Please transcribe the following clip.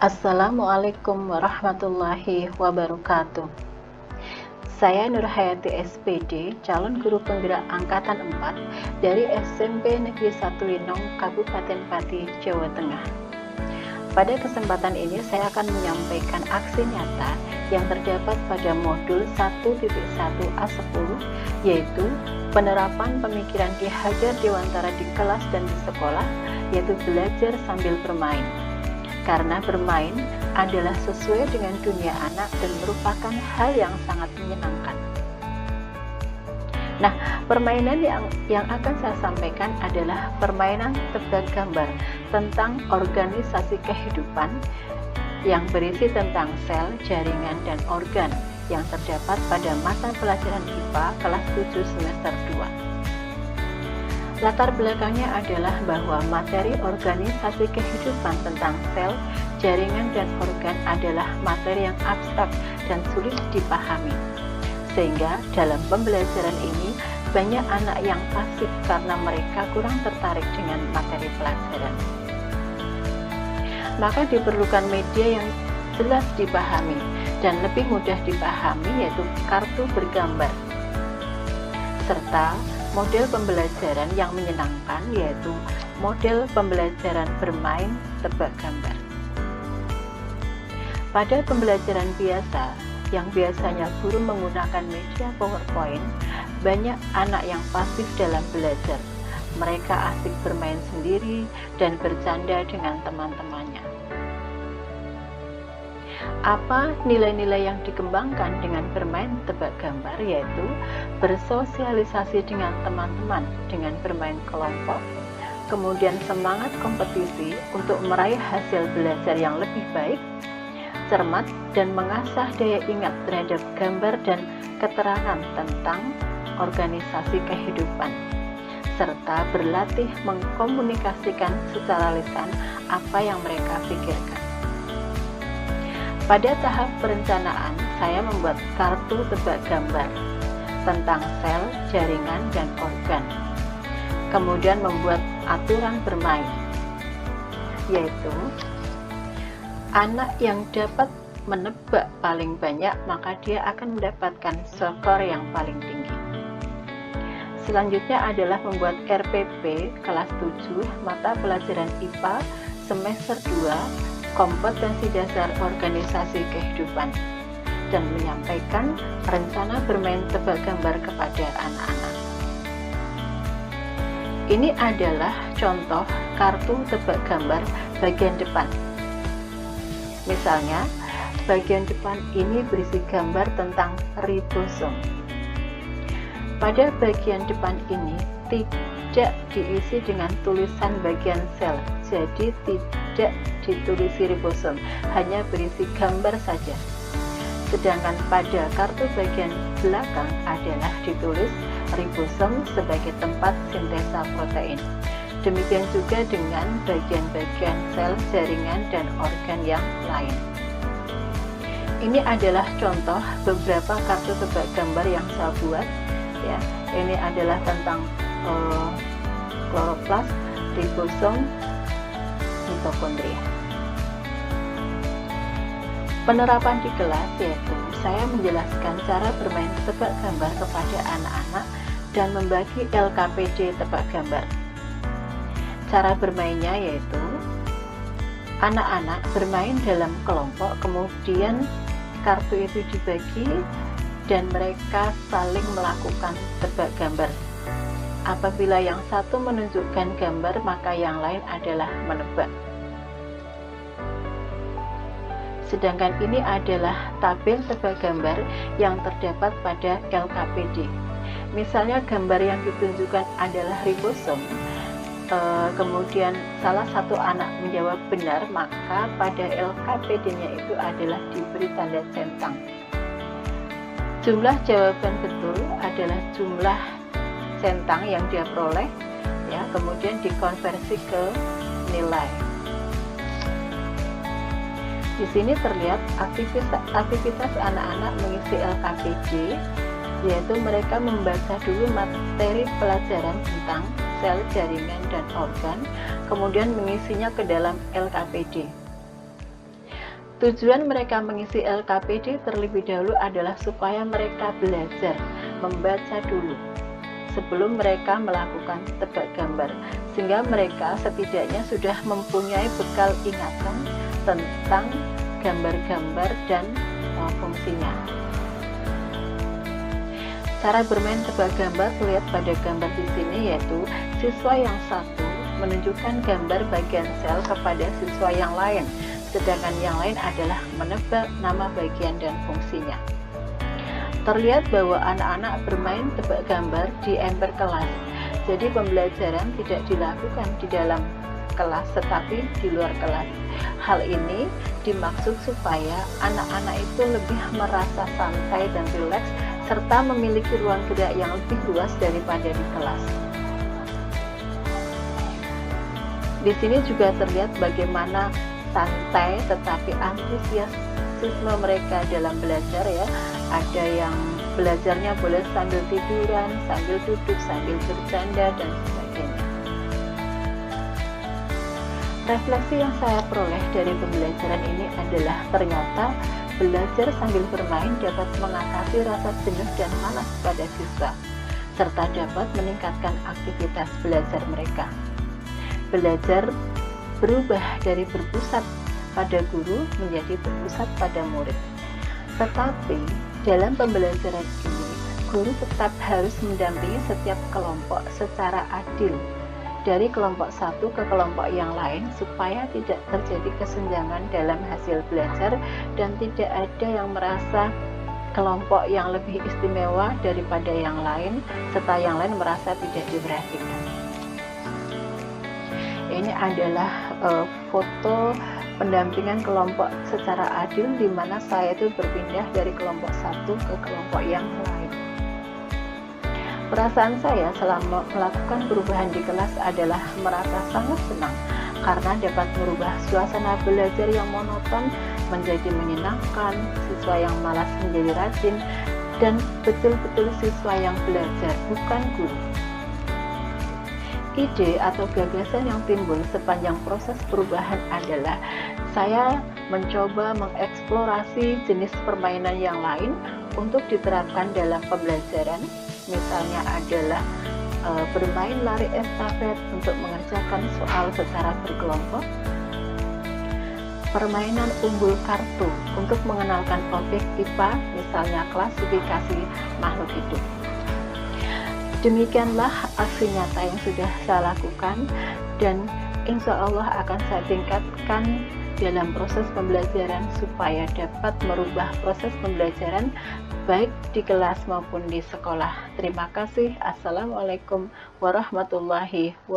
Assalamualaikum warahmatullahi wabarakatuh. Saya Nurhayati SPD, calon guru penggerak angkatan 4 dari SMP Negeri 1 Linong, Kabupaten Pati, Jawa Tengah. Pada kesempatan ini saya akan menyampaikan aksi nyata yang terdapat pada modul 1.1A10, yaitu penerapan pemikiran Ki Hajar Dewantara di kelas dan di sekolah, yaitu belajar sambil bermain. Karena bermain adalah sesuai dengan dunia anak dan merupakan hal yang sangat menyenangkan. Nah, permainan yang akan saya sampaikan adalah permainan tebak gambar tentang organisasi kehidupan yang berisi tentang sel, jaringan, dan organ yang terdapat pada mata pelajaran IPA kelas 7 semester 2. Latar belakangnya adalah bahwa materi organisasi kehidupan tentang sel, jaringan, dan organ adalah materi yang abstrak dan sulit dipahami. Sehingga dalam pembelajaran ini banyak anak yang pasif karena mereka kurang tertarik dengan materi pelajaran. Maka diperlukan media yang jelas dipahami dan lebih mudah dipahami, yaitu kartu bergambar, serta model pembelajaran yang menyenangkan, yaitu model pembelajaran bermain tebak gambar. Pada pembelajaran biasa, yang biasanya guru menggunakan media PowerPoint, banyak anak yang pasif dalam belajar. Mereka asik bermain sendiri dan bercanda dengan teman-temannya. Apa nilai-nilai yang dikembangkan dengan bermain tebak gambar, yaitu bersosialisasi dengan teman-teman dengan bermain kelompok, kemudian semangat kompetisi untuk meraih hasil belajar yang lebih baik, cermat dan mengasah daya ingat terhadap gambar dan keterangan tentang organisasi kehidupan, serta berlatih mengkomunikasikan secara lisan apa yang mereka pikirkan. Pada tahap perencanaan, saya membuat kartu tebak gambar tentang sel, jaringan, dan organ. Kemudian membuat aturan bermain, yaitu anak yang dapat menebak paling banyak maka dia akan mendapatkan skor yang paling tinggi. Selanjutnya adalah membuat RPP kelas 7 mata pelajaran IPA semester 2 kompetensi dasar organisasi kehidupan dan menyampaikan rencana bermain tebak gambar kepada anak-anak. Ini adalah contoh kartu tebak gambar bagian depan. Misalnya, bagian depan ini berisi gambar tentang ribosom. Pada bagian depan ini tidak diisi dengan tulisan bagian sel, jadi tidak ditulisi ribosom, hanya berisi gambar saja. Sedangkan pada kartu bagian belakang adalah ditulis ribosom sebagai tempat sintesa protein. Demikian juga dengan bagian-bagian sel, jaringan, dan organ yang lain. Ini adalah contoh beberapa kartu tebak gambar yang saya buat. Ya, ini adalah tentang kloroplas, ribosom, mitokondria. Penerapan di kelas yaitu saya menjelaskan cara bermain tebak gambar kepada anak-anak dan membagi LKPD tebak gambar. Cara bermainnya yaitu anak-anak bermain dalam kelompok, kemudian kartu itu dibagi dan mereka saling melakukan tebak gambar. Apabila yang satu menunjukkan gambar, maka yang lain adalah menebak. Sedangkan ini adalah tabel tebak gambar yang terdapat pada LKPD. Misalnya gambar yang ditunjukkan adalah ribosom, kemudian salah satu anak menjawab benar, maka pada LKPD-nya itu adalah diberi tanda centang. Jumlah jawaban betul adalah jumlah centang yang dia peroleh, ya, kemudian dikonversi ke nilai. Di sini terlihat aktivitas anak-anak mengisi LKPD, yaitu mereka membaca dulu materi pelajaran tentang sel, jaringan, dan organ, kemudian mengisinya ke dalam LKPD. Tujuan mereka mengisi LKPD terlebih dahulu adalah supaya mereka belajar membaca dulu sebelum mereka melakukan tebak gambar, sehingga mereka setidaknya sudah mempunyai bekal ingatan tentang gambar-gambar dan fungsinya. Cara bermain tebak gambar terlihat pada gambar di sini, yaitu siswa yang satu menunjukkan gambar bagian sel kepada siswa yang lain, sedangkan yang lain adalah menebak nama bagian dan fungsinya. Terlihat bahwa anak-anak bermain tebak gambar di ember kelas, jadi pembelajaran tidak dilakukan di dalam kelas tetapi di luar kelas. Hal ini dimaksud supaya anak-anak itu lebih merasa santai dan rileks serta memiliki ruang gerak yang lebih luas daripada di kelas. Di sini juga terlihat bagaimana santai tetapi antusiasme mereka dalam belajar ya. Ada yang belajarnya boleh sambil tiduran, sambil duduk, sambil bercanda dan sebagainya. Refleksi yang saya peroleh dari pembelajaran ini adalah ternyata belajar sambil bermain dapat mengatasi rasa jenuh dan malas pada siswa, serta dapat meningkatkan aktivitas belajar mereka. Belajar berubah dari berpusat pada guru menjadi berpusat pada murid. Tetapi dalam pembelajaran ini, guru tetap harus mendampingi setiap kelompok secara adil dari kelompok satu ke kelompok yang lain supaya tidak terjadi kesenjangan dalam hasil belajar dan tidak ada yang merasa kelompok yang lebih istimewa daripada yang lain serta yang lain merasa tidak diperhatikan. Ini adalah foto pendampingan kelompok secara adil di mana saya itu berpindah dari kelompok satu ke kelompok yang lain. Perasaan saya selama melakukan perubahan di kelas adalah merasa sangat senang karena dapat merubah suasana belajar yang monoton menjadi menyenangkan, siswa yang malas menjadi rajin, dan betul-betul siswa yang belajar, bukan guru. Ide atau gagasan yang timbul sepanjang proses perubahan adalah saya mencoba mengeksplorasi jenis permainan yang lain untuk diterapkan dalam pembelajaran. Misalnya adalah bermain lari estafet untuk mengerjakan soal secara berkelompok, permainan umbul kartu untuk mengenalkan objek IPA, misalnya klasifikasi makhluk hidup. Demikianlah aksi nyata yang sudah saya lakukan dan insya Allah akan saya tingkatkan dalam proses pembelajaran supaya dapat merubah proses pembelajaran baik di kelas maupun di sekolah. Terima kasih. Assalamualaikum warahmatullahi wabarakatuh.